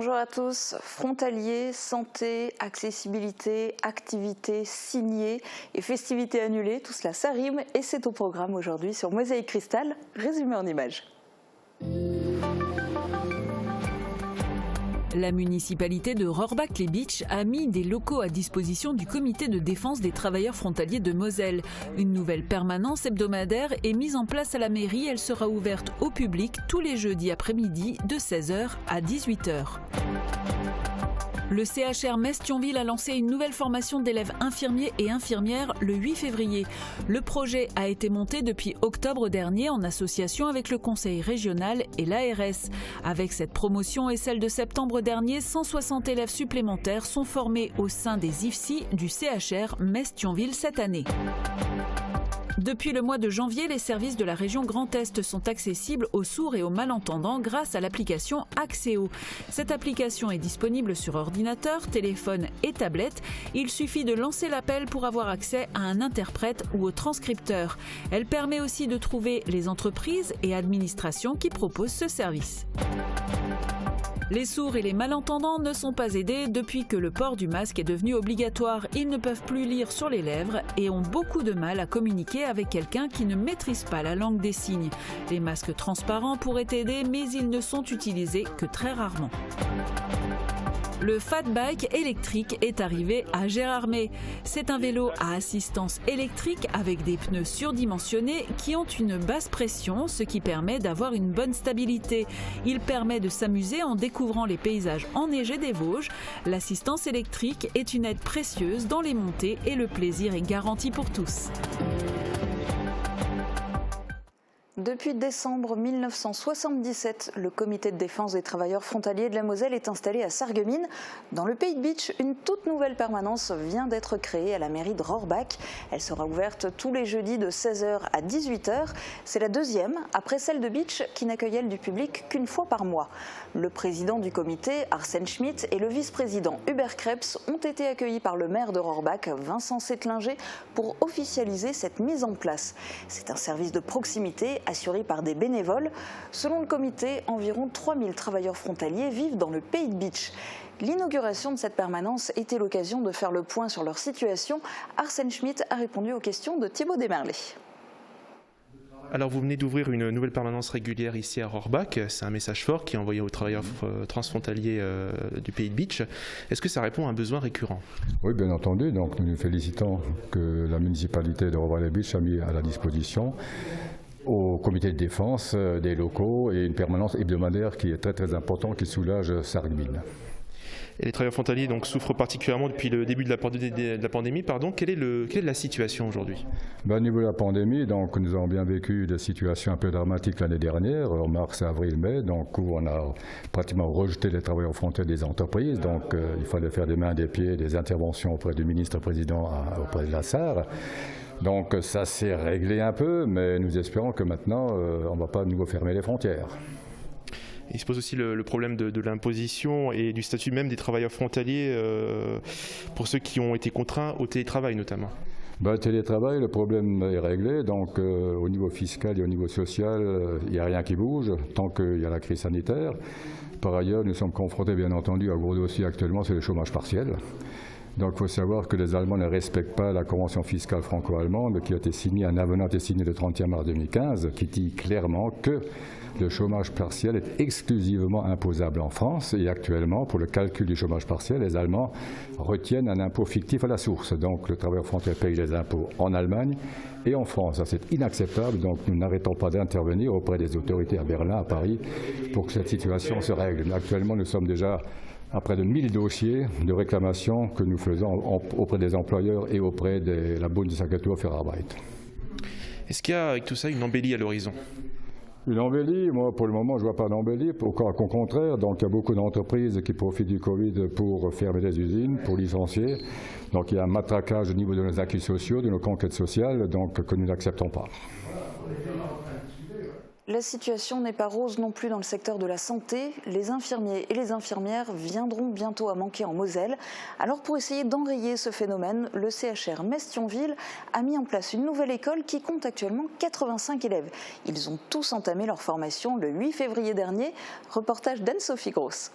Bonjour à tous. Frontaliers, santé, accessibilité, activités signées et festivités annulées, tout cela ça rime et c'est au programme aujourd'hui sur Mosaïque Cristal, résumé en images. La municipalité de Rohrbach-les-Bitches a mis des locaux à disposition du comité de défense des travailleurs frontaliers de Moselle. Une nouvelle permanence hebdomadaire est mise en place à la mairie. Elle sera ouverte au public tous les jeudis après-midi de 16h à 18h. Le CHR Metz-Thionville a lancé une nouvelle formation d'élèves infirmiers et infirmières le 8 février. Le projet a été monté depuis octobre dernier en association avec le Conseil régional et l'ARS. Avec cette promotion et celle de septembre dernier, 160 élèves supplémentaires sont formés au sein des IFSI du CHR Metz-Thionville cette année. Depuis le mois de janvier, les services de la région Grand Est sont accessibles aux sourds et aux malentendants grâce à l'application Axéo. Cette application est disponible sur ordinateur, téléphone et tablette. Il suffit de lancer l'appel pour avoir accès à un interprète ou au transcripteur. Elle permet aussi de trouver les entreprises et administrations qui proposent ce service. Les sourds et les malentendants ne sont pas aidés depuis que le port du masque est devenu obligatoire. Ils ne peuvent plus lire sur les lèvres et ont beaucoup de mal à communiquer avec quelqu'un qui ne maîtrise pas la langue des signes. Les masques transparents pourraient aider, mais ils ne sont utilisés que très rarement. Le Fat Bike électrique est arrivé à Gérardmer. C'est un vélo à assistance électrique avec des pneus surdimensionnés qui ont une basse pression, ce qui permet d'avoir une bonne stabilité. Il permet de s'amuser en découvrant les paysages enneigés des Vosges. L'assistance électrique est une aide précieuse dans les montées et le plaisir est garanti pour tous. Depuis décembre 1977, le comité de défense des travailleurs frontaliers de la Moselle est installé à Sarreguemines. Dans le Pays de Bitche, une toute nouvelle permanence vient d'être créée à la mairie de Rohrbach. Elle sera ouverte tous les jeudis de 16h à 18h. C'est la deuxième, après celle de Bitche, qui n'accueille elle du public qu'une fois par mois. Le président du comité, Arsène Schmitt, et le vice-président Hubert Krebs ont été accueillis par le maire de Rohrbach, Vincent Settlinger, pour officialiser cette mise en place. C'est un service de proximité assuré par des bénévoles. Selon le comité, environ 3000 travailleurs frontaliers vivent dans le Pays de Bitche. L'inauguration de cette permanence était l'occasion de faire le point sur leur situation. Arsène Schmitt a répondu aux questions de Thibaut Desmerlet. Alors vous venez d'ouvrir une nouvelle permanence régulière ici à Rohrbach. C'est un message fort qui est envoyé aux travailleurs transfrontaliers du Pays de Bitche. Est-ce que ça répond à un besoin récurrent? Oui, bien entendu. Donc nous nous félicitons que la municipalité de Rohrbach-les-Bitches a mis à la disposition au comité de défense des locaux et une permanence hebdomadaire qui est très très importante, qui soulage Sarreguemines. Et les travailleurs frontaliers donc, souffrent particulièrement depuis le début de la pandémie. Quelle est la situation aujourd'hui? Au niveau de la pandémie, donc, nous avons bien vécu des situations un peu dramatiques l'année dernière, en mars, avril, mai, donc, où on a pratiquement rejeté les travailleurs frontaliers des entreprises. Donc il fallait faire des mains, des pieds, des interventions auprès du ministre-président, auprès de la SAR. Donc ça s'est réglé un peu, mais nous espérons que maintenant, on ne va pas de nouveau fermer les frontières. Il se pose aussi le problème de l'imposition et du statut même des travailleurs frontaliers pour ceux qui ont été contraints au télétravail notamment. Le télétravail, le problème est réglé, donc au niveau fiscal et au niveau social, il n'y a rien qui bouge tant qu'il y a la crise sanitaire. Par ailleurs, nous sommes confrontés bien entendu à un gros dossier actuellement, c'est le chômage partiel. Donc il faut savoir que les Allemands ne respectent pas la convention fiscale franco-allemande qui a été signée, un avenant a été signé le 31 mars 2015 qui dit clairement que le chômage partiel est exclusivement imposable en France et actuellement pour le calcul du chômage partiel, les Allemands retiennent un impôt fictif à la source. Donc le travailleur frontalier paye les impôts en Allemagne et en France. Ça, c'est inacceptable, donc nous n'arrêtons pas d'intervenir auprès des autorités à Berlin, à Paris, pour que cette situation se règle. Actuellement, nous sommes déjà à près de 1000 dossiers de réclamation que nous faisons auprès des employeurs et auprès de la Bundesagentur für Arbeit. Est-ce qu'il y a avec tout ça une embellie à l'horizon? Une embellie, moi pour le moment je ne vois pas d'embellie, au contraire, donc il y a beaucoup d'entreprises qui profitent du Covid pour fermer des usines, pour licencier. Donc il y a un matraquage au niveau de nos acquis sociaux, de nos conquêtes sociales, donc que nous n'acceptons pas. La situation n'est pas rose non plus dans le secteur de la santé. Les infirmiers et les infirmières viendront bientôt à manquer en Moselle. Alors pour essayer d'enrayer ce phénomène, le CHR Metz-Thionville a mis en place une nouvelle école qui compte actuellement 85 élèves. Ils ont tous entamé leur formation le 8 février dernier. Reportage d'Anne-Sophie Gross.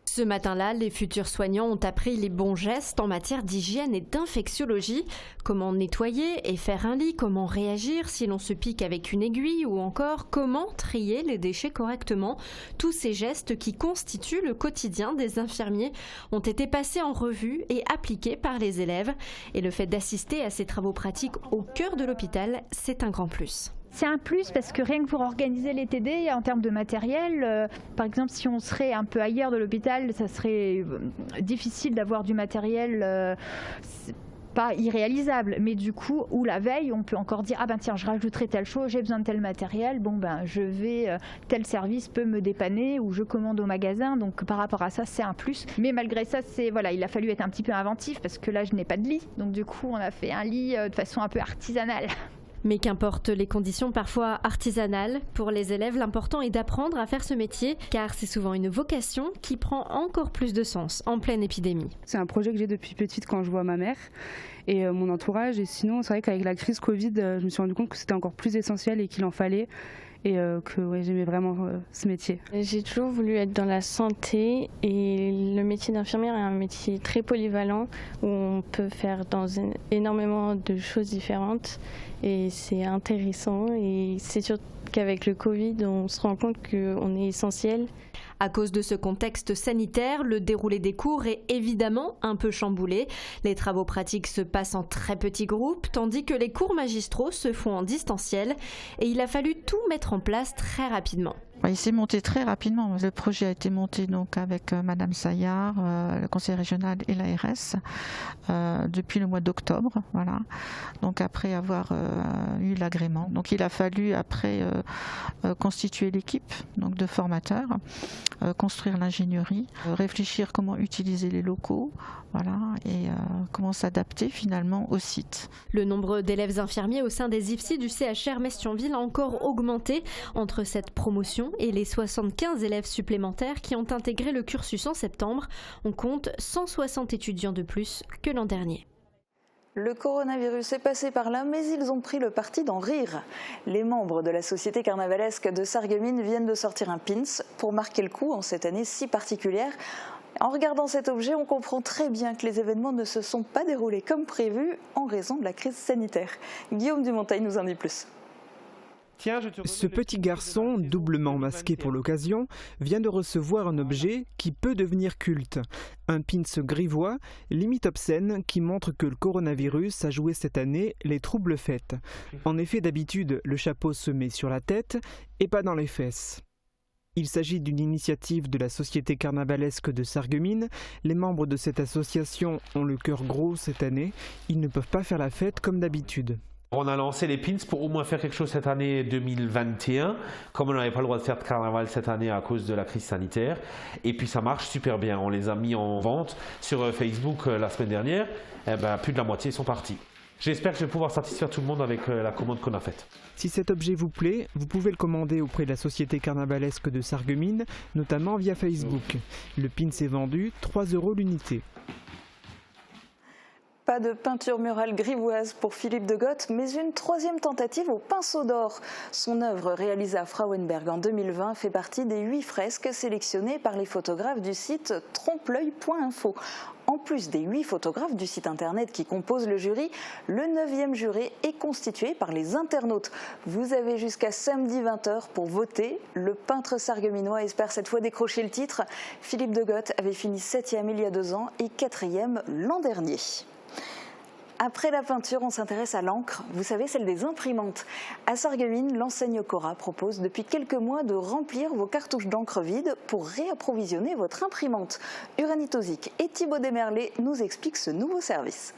Ce matin-là, les futurs soignants ont appris les bons gestes en matière d'hygiène et d'infectiologie. Comment nettoyer et faire un lit, comment réagir si l'on se pique avec une aiguille ou encore comment trier les déchets correctement. Tous ces gestes qui constituent le quotidien des infirmiers ont été passés en revue et appliqués par les élèves. Et le fait d'assister à ces travaux pratiques au cœur de l'hôpital, c'est un grand plus. C'est un plus parce que rien que pour organiser les TD en termes de matériel, par exemple si on serait un peu ailleurs de l'hôpital, ça serait difficile d'avoir du matériel pas irréalisable, mais du coup, ou la veille, on peut encore dire, ah ben tiens, je rajouterai telle chose, j'ai besoin de tel matériel, bon ben je vais, tel service peut me dépanner ou je commande au magasin, donc par rapport à ça, c'est un plus. Mais malgré ça, voilà, il a fallu être un petit peu inventif parce que là, je n'ai pas de lit, donc du coup, on a fait un lit de façon un peu artisanale. Mais qu'importe les conditions parfois artisanales, pour les élèves, l'important est d'apprendre à faire ce métier, car c'est souvent une vocation qui prend encore plus de sens en pleine épidémie. C'est un projet que j'ai depuis petite quand je vois ma mère et mon entourage. Et sinon, c'est vrai qu'avec la crise Covid, je me suis rendu compte que c'était encore plus essentiel et qu'il en fallait. Et que j'aimais vraiment ce métier. J'ai toujours voulu être dans la santé et le métier d'infirmière est un métier très polyvalent où on peut faire énormément de choses différentes et c'est intéressant et c'est sûr qu'avec le Covid on se rend compte qu'on est essentiel. À cause de ce contexte sanitaire, le déroulé des cours est évidemment un peu chamboulé. Les travaux pratiques se passent en très petits groupes, tandis que les cours magistraux se font en distanciel. Et il a fallu tout mettre en place très rapidement. Il s'est monté très rapidement. Le projet a été monté donc avec Madame Saillard, le conseil régional et l'ARS depuis le mois d'octobre. Voilà. Donc après avoir eu l'agrément. Donc il a fallu après constituer l'équipe donc de formateurs, construire l'ingénierie, réfléchir comment utiliser les locaux, voilà, et comment s'adapter finalement au site. Le nombre d'élèves infirmiers au sein des IFSI du CHR Metz-Thionville a encore augmenté entre cette promotion et les 75 élèves supplémentaires qui ont intégré le cursus en septembre. On compte 160 étudiants de plus que l'an dernier. Le coronavirus est passé par là, mais ils ont pris le parti d'en rire. Les membres de la Société carnavalesque de Sarreguemines viennent de sortir un pins pour marquer le coup en cette année si particulière. En regardant cet objet, on comprend très bien que les événements ne se sont pas déroulés comme prévu en raison de la crise sanitaire. Guillaume Dumontail nous en dit plus. Ce petit garçon, doublement masqué pour l'occasion, vient de recevoir un objet qui peut devenir culte. Un pins grivois, limite obscène, qui montre que le coronavirus a joué cette année les troubles fêtes. En effet, d'habitude, le chapeau se met sur la tête et pas dans les fesses. Il s'agit d'une initiative de la Société carnavalesque de Sarreguemines. Les membres de cette association ont le cœur gros cette année. Ils ne peuvent pas faire la fête comme d'habitude. On a lancé les pins pour au moins faire quelque chose cette année 2021, comme on n'avait pas le droit de faire de carnaval cette année à cause de la crise sanitaire. Et puis ça marche super bien. On les a mis en vente sur Facebook la semaine dernière. Plus de la moitié sont partis. J'espère que je vais pouvoir satisfaire tout le monde avec la commande qu'on a faite. Si cet objet vous plaît, vous pouvez le commander auprès de la Société carnavalesque de Sarreguemines, notamment via Facebook. Le pins est vendu 3 € l'unité. Pas de peinture murale grivoise pour Philippe de Goth, mais une troisième tentative au pinceau d'or. Son œuvre réalisée à Frauenberg en 2020 fait partie des 8 fresques sélectionnées par les photographes du site trompe-l'œil.info. En plus des 8 photographes du site internet qui composent le jury, le 9e jury est constitué par les internautes. Vous avez jusqu'à samedi 20h pour voter. Le peintre sarregueminois espère cette fois décrocher le titre. Philippe de Goth avait fini 7e il y a 2 ans et 4e l'an dernier. Après la peinture, on s'intéresse à l'encre, vous savez, celle des imprimantes. À Sarreguemines, l'enseigne Cora propose depuis quelques mois de remplir vos cartouches d'encre vides pour réapprovisionner votre imprimante. Uranie Tozic et Thibaut Desmerlet nous expliquent ce nouveau service.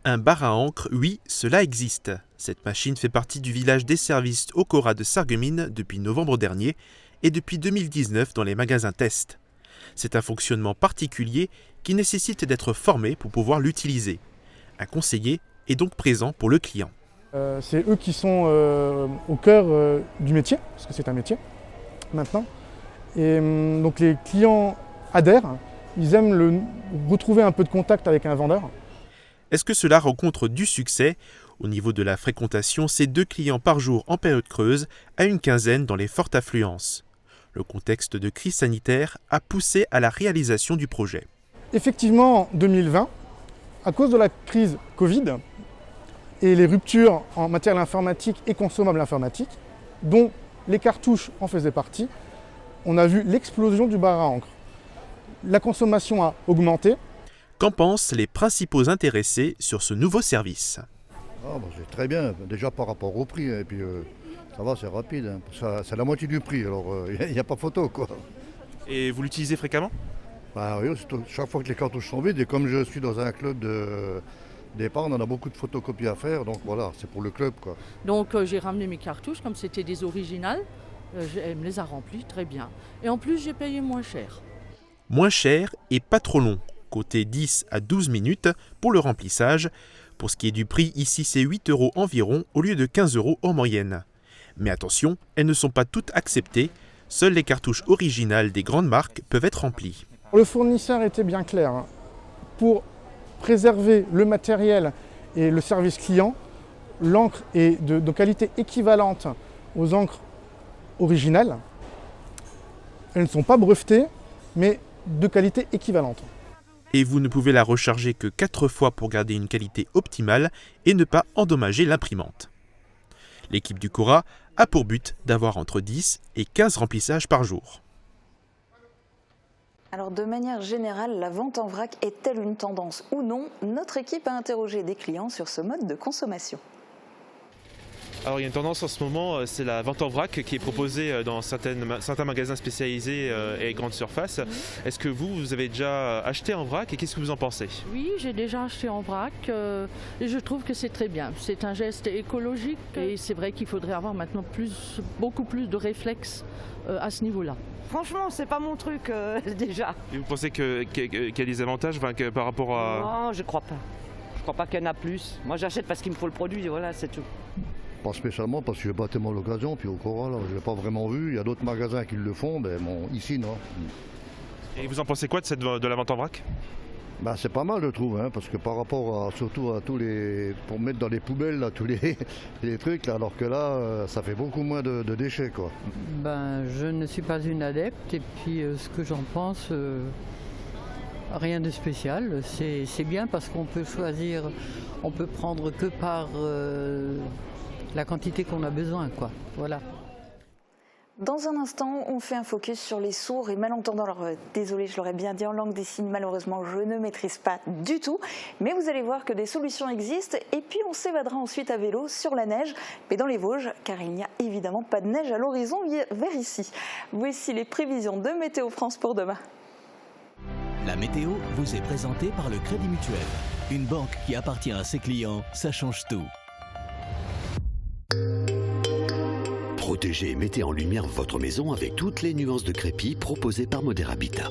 Un bar à encre, oui, cela existe. Cette machine fait partie du village des services au Cora de Sarreguemines depuis novembre dernier et depuis 2019 dans les magasins test. C'est un fonctionnement particulier qui nécessite d'être formé pour pouvoir l'utiliser. Un conseiller est donc présent pour le client. C'est eux qui sont au cœur du métier, parce que c'est un métier maintenant. Et donc les clients adhèrent, ils aiment retrouver un peu de contact avec un vendeur. Est-ce que cela rencontre du succès ? Au niveau de la fréquentation, c'est 2 clients par jour en période creuse à une quinzaine dans les fortes affluences. Le contexte de crise sanitaire a poussé à la réalisation du projet. Effectivement, en 2020, à cause de la crise Covid et les ruptures en matériel informatique et consommable informatique, dont les cartouches en faisaient partie, on a vu l'explosion du bar à encre. La consommation a augmenté. Qu'en pensent les principaux intéressés sur ce nouveau service? C'est très bien, déjà par rapport au prix, et puis ça va, c'est rapide, hein. C'est la moitié du prix, alors il n'y a pas photo, quoi. Et vous l'utilisez fréquemment? Oui, chaque fois que les cartouches sont vides, et comme je suis dans un club d'épargne, on a beaucoup de photocopies à faire, donc voilà, c'est pour le club, quoi. Donc j'ai ramené mes cartouches, comme c'était des originales, elle me les a remplies très bien. Et en plus, j'ai payé moins cher. Moins cher et pas trop long, côté 10 à 12 minutes pour le remplissage. Pour ce qui est du prix, ici c'est 8 € environ au lieu de 15 € en moyenne. Mais attention, elles ne sont pas toutes acceptées, seules les cartouches originales des grandes marques peuvent être remplies. Le fournisseur était bien clair, hein. Pour préserver le matériel et le service client, l'encre est de qualité équivalente aux encres originales. Elles ne sont pas brevetées, mais de qualité équivalente. Et vous ne pouvez la recharger que 4 fois pour garder une qualité optimale et ne pas endommager l'imprimante. L'équipe du Cora a pour but d'avoir entre 10 et 15 remplissages par jour. Alors de manière générale, la vente en vrac est-elle une tendance ou non? Notre équipe a interrogé des clients sur ce mode de consommation. Alors il y a une tendance en ce moment, c'est la vente en vrac qui est proposée dans certains magasins spécialisés et grandes surfaces. Est-ce que vous avez déjà acheté en vrac et qu'est-ce que vous en pensez? Oui, j'ai déjà acheté en vrac et je trouve que c'est très bien. C'est un geste écologique et c'est vrai qu'il faudrait avoir maintenant beaucoup plus de réflexes à ce niveau-là. Franchement, c'est pas mon truc déjà. Et vous pensez qu'il y a des avantages par rapport à... Non, je crois pas. Je crois pas qu'il y en a plus. Moi j'achète parce qu'il me faut le produit, voilà, c'est tout. Pas spécialement parce que j'ai pas tellement l'occasion, puis au Cora, là, je l'ai pas vraiment vu. Il y a d'autres magasins qui le font, mais bon, ici non. Et vous en pensez quoi de la vente en vrac? C'est pas mal, je trouve, hein, parce que par rapport surtout à tous les... pour mettre dans les poubelles, là, tous les trucs, là, alors que là, ça fait beaucoup moins de déchets, quoi. Je ne suis pas une adepte, et puis ce que j'en pense, rien de spécial. C'est bien parce qu'on peut choisir, on peut prendre que par la quantité qu'on a besoin, quoi. Voilà. Dans un instant, on fait un focus sur les sourds et malentendants. Alors désolé, je l'aurais bien dit en langue des signes, malheureusement je ne maîtrise pas du tout. Mais vous allez voir que des solutions existent et puis on s'évadera ensuite à vélo sur la neige, mais dans les Vosges, car il n'y a évidemment pas de neige à l'horizon vers ici. Voici les prévisions de Météo France pour demain. La météo vous est présentée par le Crédit Mutuel. Une banque qui appartient à ses clients, ça change tout. Protégez et mettez en lumière votre maison avec toutes les nuances de crépi proposées par Modèle Habitat.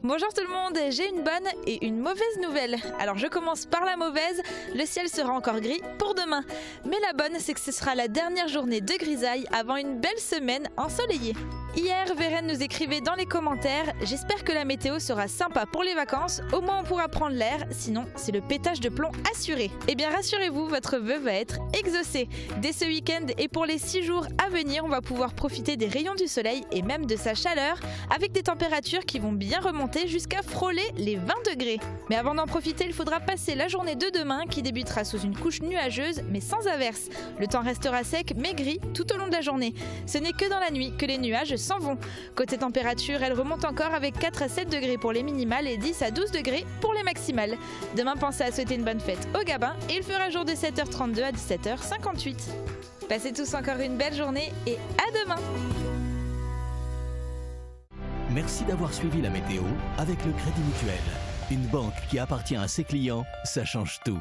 Bonjour tout le monde, j'ai une bonne et une mauvaise nouvelle. Alors je commence par la mauvaise, le ciel sera encore gris pour demain. Mais la bonne, c'est que ce sera la dernière journée de grisaille avant une belle semaine ensoleillée. Hier, Vérène nous écrivait dans les commentaires « J'espère que la météo sera sympa pour les vacances, au moins on pourra prendre l'air, sinon c'est le pétage de plomb assuré. » Eh bien rassurez-vous, votre vœu va être exaucé. Dès ce week-end et pour les 6 jours à venir, on va pouvoir profiter des rayons du soleil et même de sa chaleur, avec des températures qui vont bien remonter jusqu'à frôler les 20 degrés. Mais avant d'en profiter, il faudra passer la journée de demain qui débutera sous une couche nuageuse mais sans averse. Le temps restera sec mais gris tout au long de la journée. Ce n'est que dans la nuit que les nuages s'en vont. Côté température, elle remonte encore avec 4 à 7 degrés pour les minimales et 10 à 12 degrés pour les maximales. Demain, pensez à souhaiter une bonne fête au Gabin et il fera jour de 7h32 à 17h58. Passez tous encore une belle journée et à demain! Merci d'avoir suivi la météo avec le Crédit Mutuel. Une banque qui appartient à ses clients, ça change tout.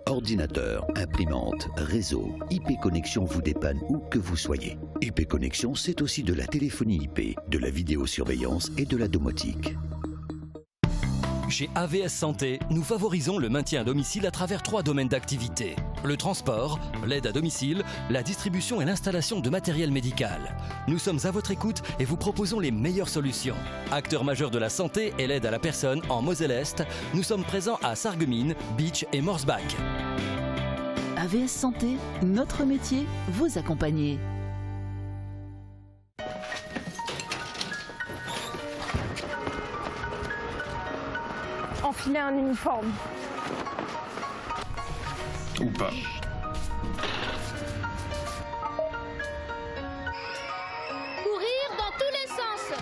Ordinateur, imprimante, réseau, IP Connexion vous dépanne où que vous soyez. IP Connexion, c'est aussi de la téléphonie IP, de la vidéosurveillance et de la domotique. Chez AVS Santé, nous favorisons le maintien à domicile à travers 3 domaines d'activité. Le transport, l'aide à domicile, la distribution et l'installation de matériel médical. Nous sommes à votre écoute et vous proposons les meilleures solutions. Acteur majeur de la santé et l'aide à la personne en Moselle-Est, nous sommes présents à Sarreguemines, Bitche et Morsbach. AVS Santé, notre métier, vous accompagner. Enfiler un uniforme. Ou pas. Courir dans tous les sens.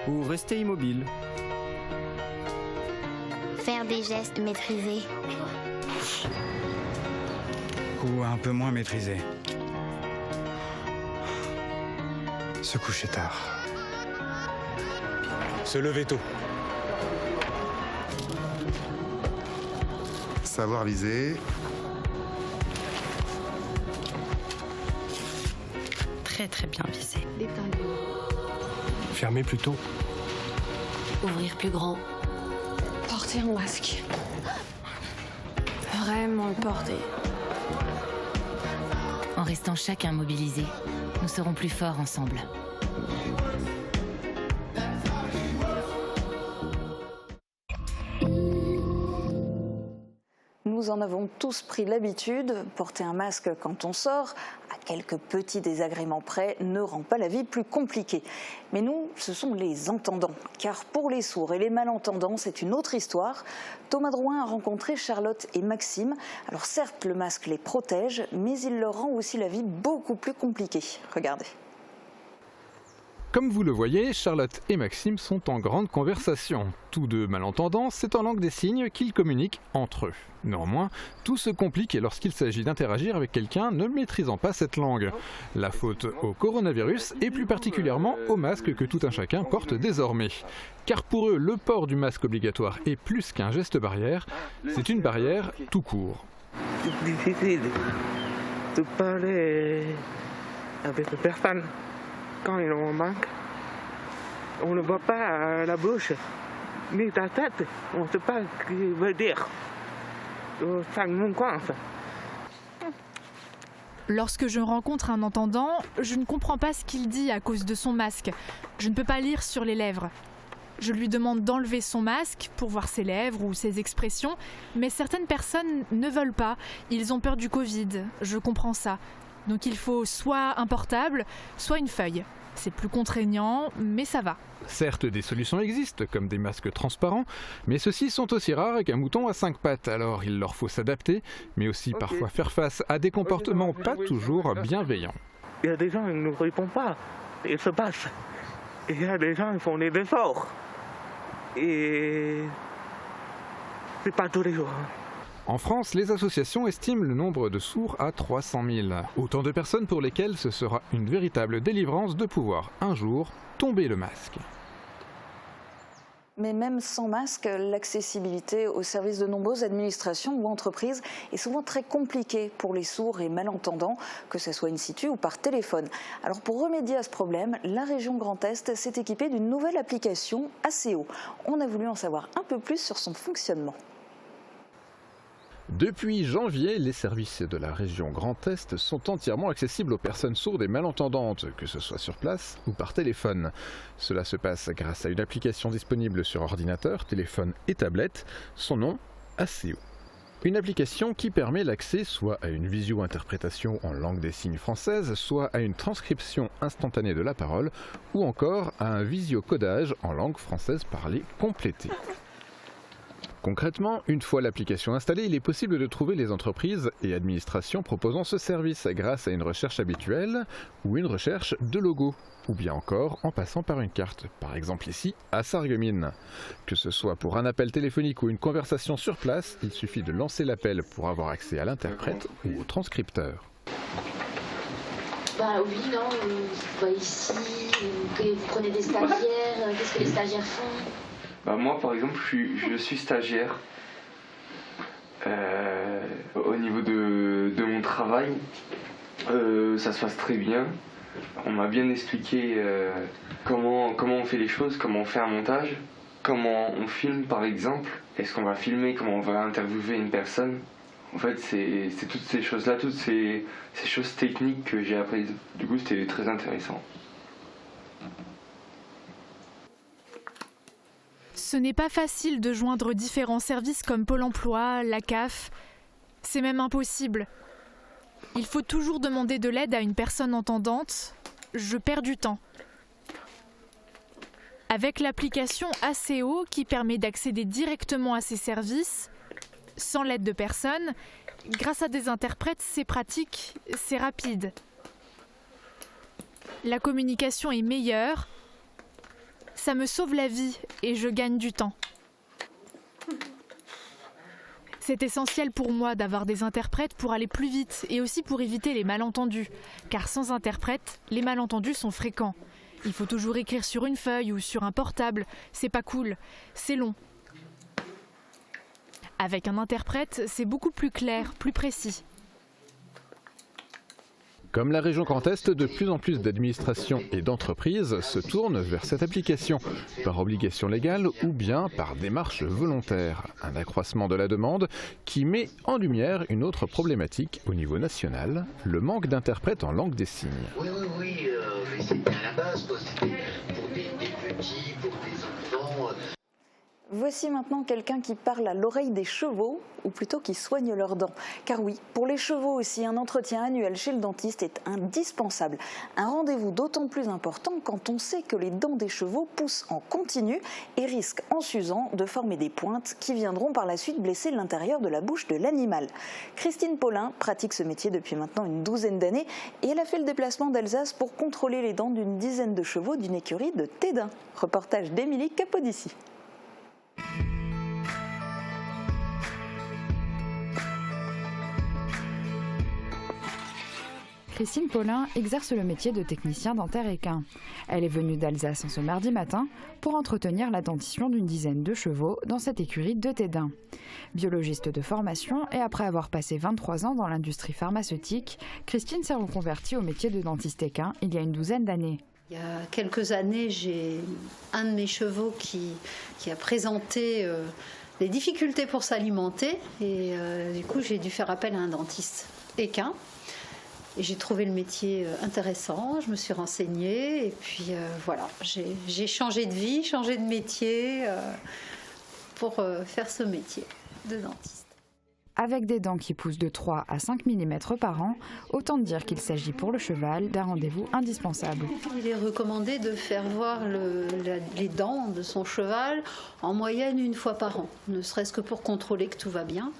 Ou rester immobile. Faire des gestes maîtrisés. Ou un peu moins maîtrisé. Se coucher tard. Se lever tôt. Savoir viser. Très bien visé. Fermer plus tôt. Ouvrir plus grand. Porter un masque. Vraiment le porter. En restant chacun mobilisé, nous serons plus forts ensemble. Nous en avons tous pris l'habitude, porter un masque quand on sort, à quelques petits désagréments près, ne rend pas la vie plus compliquée. Mais nous, ce sont les entendants, car pour les sourds et les malentendants, c'est une autre histoire. Thomas Drouin a rencontré Charlotte et Maxime. Alors certes, le masque les protège, mais il leur rend aussi la vie beaucoup plus compliquée. Regardez. Comme vous le voyez, Charlotte et Maxime sont en grande conversation. Tous deux malentendants, c'est en langue des signes qu'ils communiquent entre eux. Néanmoins, tout se complique lorsqu'il s'agit d'interagir avec quelqu'un ne maîtrisant pas cette langue. La faute au coronavirus et plus particulièrement au masque que tout un chacun porte désormais. Car pour eux, le port du masque obligatoire est plus qu'un geste barrière, c'est une barrière tout court. C'est difficile de parler avec les personnes. Quand ils ont un masque, on ne voit pas la bouche, ni ta tête, on ne sait pas ce qu'il veut dire. Ça nous coince. Lorsque je rencontre un entendant, je ne comprends pas ce qu'il dit à cause de son masque. Je ne peux pas lire sur les lèvres. Je lui demande d'enlever son masque pour voir ses lèvres ou ses expressions, mais certaines personnes ne veulent pas. Ils ont peur du Covid, je comprends ça. Donc il faut soit un portable, soit une feuille. C'est plus contraignant, mais ça va. Certes, des solutions existent, comme des masques transparents, mais ceux-ci sont aussi rares qu'un mouton à 5 pattes. Alors il leur faut s'adapter, mais aussi parfois faire face à des comportements pas toujours bienveillants. Il y a des gens qui ne nous répondent pas, ils se passent. Et il y a des gens qui font des efforts. Et c'est pas tous les jours. En France, les associations estiment le nombre de sourds à 300 000. Autant de personnes pour lesquelles ce sera une véritable délivrance de pouvoir, un jour, tomber le masque. Mais même sans masque, l'accessibilité aux services de nombreuses administrations ou entreprises est souvent très compliquée pour les sourds et malentendants, que ce soit in situ ou par téléphone. Alors pour remédier à ce problème, la région Grand Est s'est équipée d'une nouvelle application ACO. On a voulu en savoir un peu plus sur son fonctionnement. Depuis janvier, les services de la région Grand Est sont entièrement accessibles aux personnes sourdes et malentendantes, que ce soit sur place ou par téléphone. Cela se passe grâce à une application disponible sur ordinateur, téléphone et tablette, son nom ACO. Une application qui permet l'accès soit à une visio-interprétation en langue des signes française, soit à une transcription instantanée de la parole, ou encore à un visio-codage en langue française parlée complétée. Concrètement, une fois l'application installée, il est possible de trouver les entreprises et administrations proposant ce service grâce à une recherche habituelle ou une recherche de logo, ou bien encore en passant par une carte, par exemple ici à Sarreguemines. Que ce soit pour un appel téléphonique ou une conversation sur place, il suffit de lancer l'appel pour avoir accès à l'interprète ou au transcripteur. Bah oui, non, ici, vous prenez des stagiaires, qu'est-ce que les stagiaires font ? Bah moi par exemple je suis stagiaire au niveau de mon travail, ça se passe très bien, on m'a bien expliqué comment on fait les choses, comment on fait un montage comment on filme par exemple, est-ce qu'on va filmer, comment on va interviewer une personne. En fait, c'est toutes ces choses-là, toutes ces choses techniques que j'ai apprises. Du coup, c'était très intéressant. Ce n'est pas facile de joindre différents services comme Pôle emploi, la CAF. C'est même impossible. Il faut toujours demander de l'aide à une personne entendante. Je perds du temps. Avec l'application ACO qui permet d'accéder directement à ces services, sans l'aide de personne, grâce à des interprètes, c'est pratique, c'est rapide. La communication est meilleure. Ça me sauve la vie et je gagne du temps. C'est essentiel pour moi d'avoir des interprètes pour aller plus vite et aussi pour éviter les malentendus. Car sans interprète, les malentendus sont fréquents. Il faut toujours écrire sur une feuille ou sur un portable. C'est pas cool, c'est long. Avec un interprète, c'est beaucoup plus clair, plus précis. Comme la région Grand Est, de plus en plus d'administrations et d'entreprises se tournent vers cette application, par obligation légale ou bien par démarche volontaire. Un accroissement de la demande qui met en lumière une autre problématique au niveau national, le manque d'interprètes en langue des signes. Oui, mais c'était à la base, c'était pour des petits, pour des enfants. Voici maintenant quelqu'un qui parle à l'oreille des chevaux, ou plutôt qui soigne leurs dents. Car oui, pour les chevaux aussi, un entretien annuel chez le dentiste est indispensable. Un rendez-vous d'autant plus important quand on sait que les dents des chevaux poussent en continu et risquent, en s'usant, de former des pointes qui viendront par la suite blesser l'intérieur de la bouche de l'animal. Christine Paulin pratique ce métier depuis maintenant une douzaine d'années et elle a fait le déplacement d'Alsace pour contrôler les dents d'une dizaine de chevaux d'une écurie de Tédin. Reportage d'Émilie Capodici. Christine Paulin exerce le métier de technicien dentaire équin. Elle est venue d'Alsace en ce mardi matin pour entretenir la dentition d'une dizaine de chevaux dans cette écurie de Tédin. Biologiste de formation et après avoir passé 23 ans dans l'industrie pharmaceutique, Christine s'est reconvertie au métier de dentiste équin il y a une douzaine d'années. Il y a quelques années, j'ai un de mes chevaux qui a présenté des difficultés pour s'alimenter et du coup j'ai dû faire appel à un dentiste équin. Et j'ai trouvé le métier intéressant, je me suis renseignée et puis voilà, j'ai changé de vie, changé de métier pour faire ce métier de dentiste. Avec des dents qui poussent de 3 à 5 mm par an, autant dire qu'il s'agit pour le cheval d'un rendez-vous indispensable. Il est recommandé de faire voir les dents de son cheval en moyenne une fois par an, ne serait-ce que pour contrôler que tout va bien.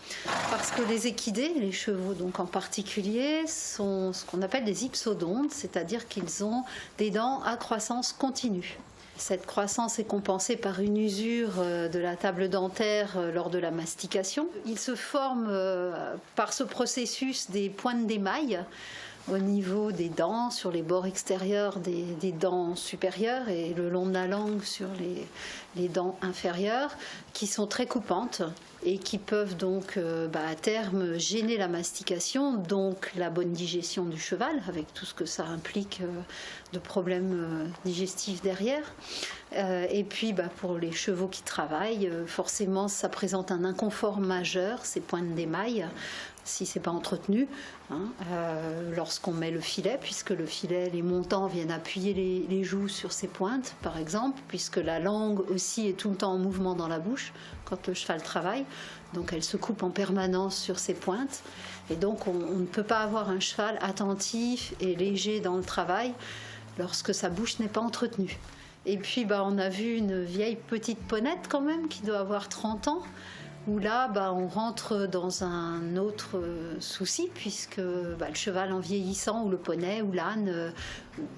Parce que les équidés, les chevaux donc en particulier, sont ce qu'on appelle des ipsodontes, c'est-à-dire qu'ils ont des dents à croissance continue. Cette croissance est compensée par une usure de la table dentaire lors de la mastication. Il se forme par ce processus des pointes d'émail au niveau des dents, sur les bords extérieurs des dents supérieures et le long de la langue sur les dents inférieures, qui sont très coupantes et qui peuvent donc à terme gêner la mastication, donc la bonne digestion du cheval, avec tout ce que ça implique de problèmes digestifs derrière. Et puis pour les chevaux qui travaillent, forcément ça présente un inconfort majeur, ces pointes d'émail, si ce n'est pas entretenu, lorsqu'on met le filet, puisque le filet, les montants viennent appuyer les joues sur ces pointes, par exemple, puisque la langue aussi est tout le temps en mouvement dans la bouche quand le cheval travaille, donc elle se coupe en permanence sur ces pointes, et donc on ne peut pas avoir un cheval attentif et léger dans le travail lorsque sa bouche n'est pas entretenue. Et puis on a vu une vieille petite ponette quand même, qui doit avoir 30 ans, où là, on rentre dans un autre souci, puisque le cheval en vieillissant, ou le poney, ou l'âne,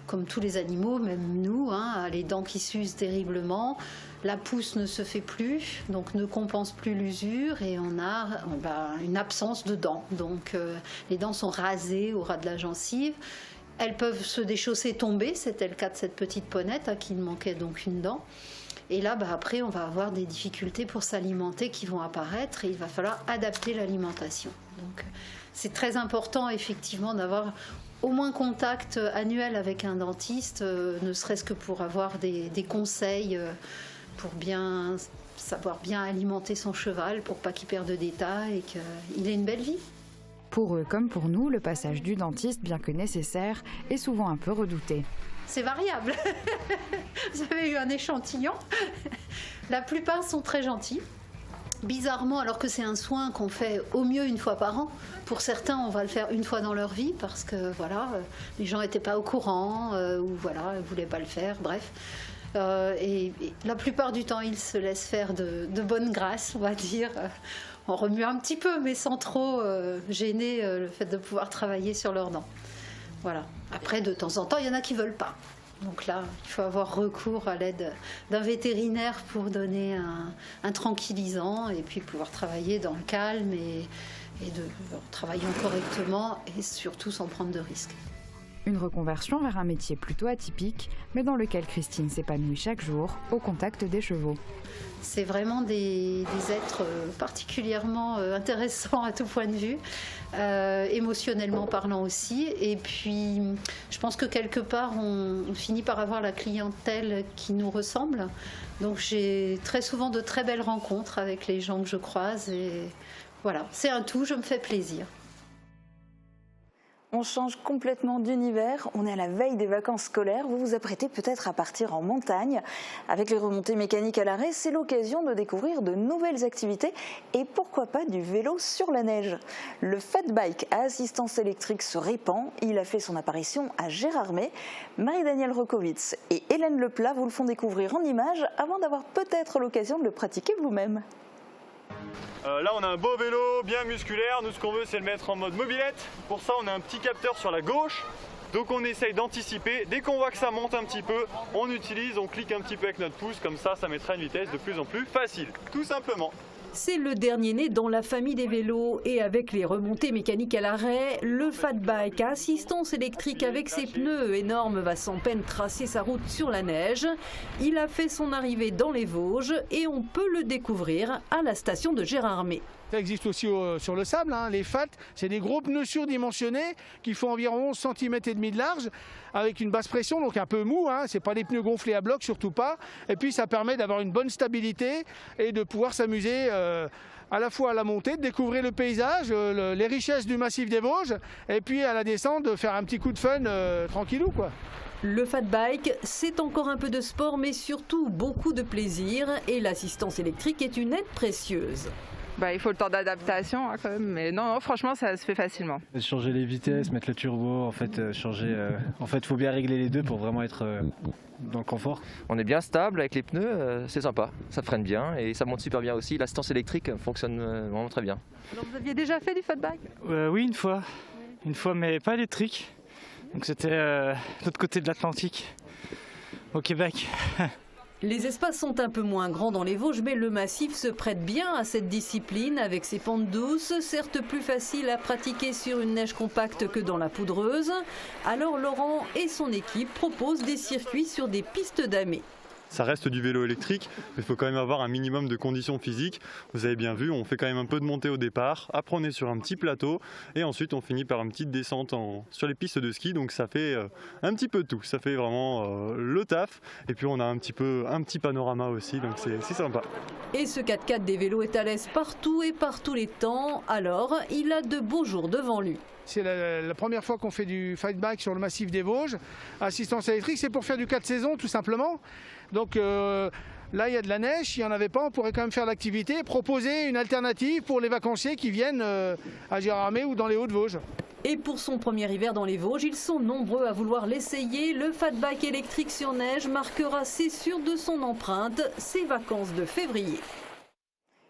comme tous les animaux, même nous, a les dents qui s'usent terriblement, la pousse ne se fait plus, donc ne compense plus l'usure, et on a une absence de dents. Donc les dents sont rasées au ras de la gencive. Elles peuvent se déchausser, tomber, c'était le cas de cette petite ponette, à qui il manquait donc une dent. Et là, après, on va avoir des difficultés pour s'alimenter qui vont apparaître et il va falloir adapter l'alimentation. Donc, c'est très important, effectivement, d'avoir au moins contact annuel avec un dentiste, ne serait-ce que pour avoir des conseils pour savoir bien alimenter son cheval, pour pas qu'il perde des tas et qu'il ait une belle vie. Pour eux comme pour nous, le passage du dentiste, bien que nécessaire, est souvent un peu redouté. C'est variable. Vous avez eu un échantillon. La plupart sont très gentils. Bizarrement, alors que c'est un soin qu'on fait au mieux une fois par an, pour certains, on va le faire une fois dans leur vie parce que voilà, les gens n'étaient pas au courant ou voilà, ne voulaient pas le faire, bref. Et la plupart du temps, ils se laissent faire de bonne grâce, on va dire. On remue un petit peu, mais sans trop gêner le fait de pouvoir travailler sur leurs dents. Voilà. Après, de temps en temps, il y en a qui ne veulent pas. Donc là, il faut avoir recours à l'aide d'un vétérinaire pour donner un tranquillisant et puis pouvoir travailler dans le calme et en travaillant correctement et surtout sans prendre de risques. Une reconversion vers un métier plutôt atypique, mais dans lequel Christine s'épanouit chaque jour au contact des chevaux. C'est vraiment des êtres particulièrement intéressants à tout point de vue, émotionnellement parlant aussi. Et puis, je pense que quelque part, on finit par avoir la clientèle qui nous ressemble. Donc, j'ai très souvent de très belles rencontres avec les gens que je croise. Et voilà, c'est un tout, je me fais plaisir. On change complètement d'univers, on est à la veille des vacances scolaires, vous vous apprêtez peut-être à partir en montagne. Avec les remontées mécaniques à l'arrêt, c'est l'occasion de découvrir de nouvelles activités et pourquoi pas du vélo sur la neige. Le fat bike à assistance électrique se répand, il a fait son apparition à Gérardmer. Marie-Danielle Rokowitz et Hélène Leplat vous le font découvrir en images avant d'avoir peut-être l'occasion de le pratiquer vous-même. Là on a un beau vélo bien musculaire, nous ce qu'on veut c'est le mettre en mode mobilette. Pour ça on a un petit capteur sur la gauche, donc on essaye d'anticiper. Dès qu'on voit que ça monte un petit peu, on utilise, on clique un petit peu avec notre pouce, comme ça mettra une vitesse de plus en plus facile, tout simplement. C'est le dernier né dans la famille des vélos et avec les remontées mécaniques à l'arrêt, le fat bike à assistance électrique avec ses pneus énormes va sans peine tracer sa route sur la neige. Il a fait son arrivée dans les Vosges et on peut le découvrir à la station de Gérardmer. Ça existe aussi sur le sable, hein. Les fat, c'est des gros pneus surdimensionnés qui font environ 11 cm et demi de large avec une basse pression, donc un peu mou, hein. C'est pas des pneus gonflés à bloc, surtout pas. Et puis ça permet d'avoir une bonne stabilité et de pouvoir s'amuser à la fois à la montée, de découvrir le paysage, les richesses du massif des Vosges, et puis à la descente de faire un petit coup de fun tranquillou, quoi. Le fat bike, c'est encore un peu de sport, mais surtout beaucoup de plaisir. Et l'assistance électrique est une aide précieuse. Il faut le temps d'adaptation hein, quand même, mais non, franchement ça se fait facilement. Changer les vitesses, mettre le turbo, faut bien régler les deux pour vraiment être dans le confort. On est bien stable avec les pneus, c'est sympa, ça freine bien et ça monte super bien aussi. L'assistance électrique fonctionne vraiment très bien. Alors vous aviez déjà fait du fat bike ? Oui, une fois mais pas électrique. Donc c'était de l'autre côté de l'Atlantique, au Québec. Les espaces sont un peu moins grands dans les Vosges, mais le massif se prête bien à cette discipline avec ses pentes douces, certes plus faciles à pratiquer sur une neige compacte que dans la poudreuse. Alors Laurent et son équipe proposent des circuits sur des pistes damées. Ça reste du vélo électrique, mais il faut quand même avoir un minimum de conditions physiques. Vous avez bien vu, on fait quand même un peu de montée au départ, après on est sur un petit plateau et ensuite on finit par une petite descente sur les pistes de ski, donc ça fait un petit peu tout, ça fait vraiment le taf et puis on a un petit panorama aussi, donc c'est sympa. Et ce 4x4 des vélos est à l'aise partout et par tous les temps, alors il a de beaux jours devant lui. C'est la première fois qu'on fait du fight bike sur le massif des Vosges. Assistance électrique, c'est pour faire du 4 saisons tout simplement. Donc là, il y a de la neige, il n'y en avait pas, on pourrait quand même faire l'activité et proposer une alternative pour les vacanciers qui viennent à Gérardmer ou dans les Hauts-de-Vosges. Et pour son premier hiver dans les Vosges, ils sont nombreux à vouloir l'essayer. Le fat bike électrique sur neige marquera, c'est sûr, de son empreinte ses vacances de février.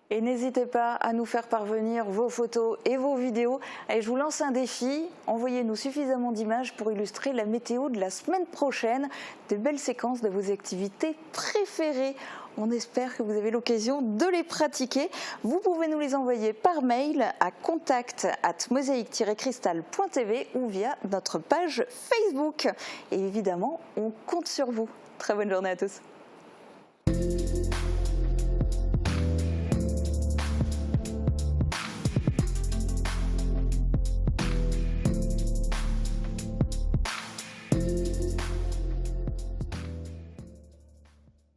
Et n'hésitez pas à nous faire parvenir vos photos et vos vidéos. Et je vous lance un défi, envoyez-nous suffisamment d'images pour illustrer la météo de la semaine prochaine. De belles séquences de vos activités préférées. On espère que vous avez l'occasion de les pratiquer. Vous pouvez nous les envoyer par mail à contact@mosaic-cristal.tv ou via notre page Facebook. Et évidemment, on compte sur vous. Très bonne journée à tous.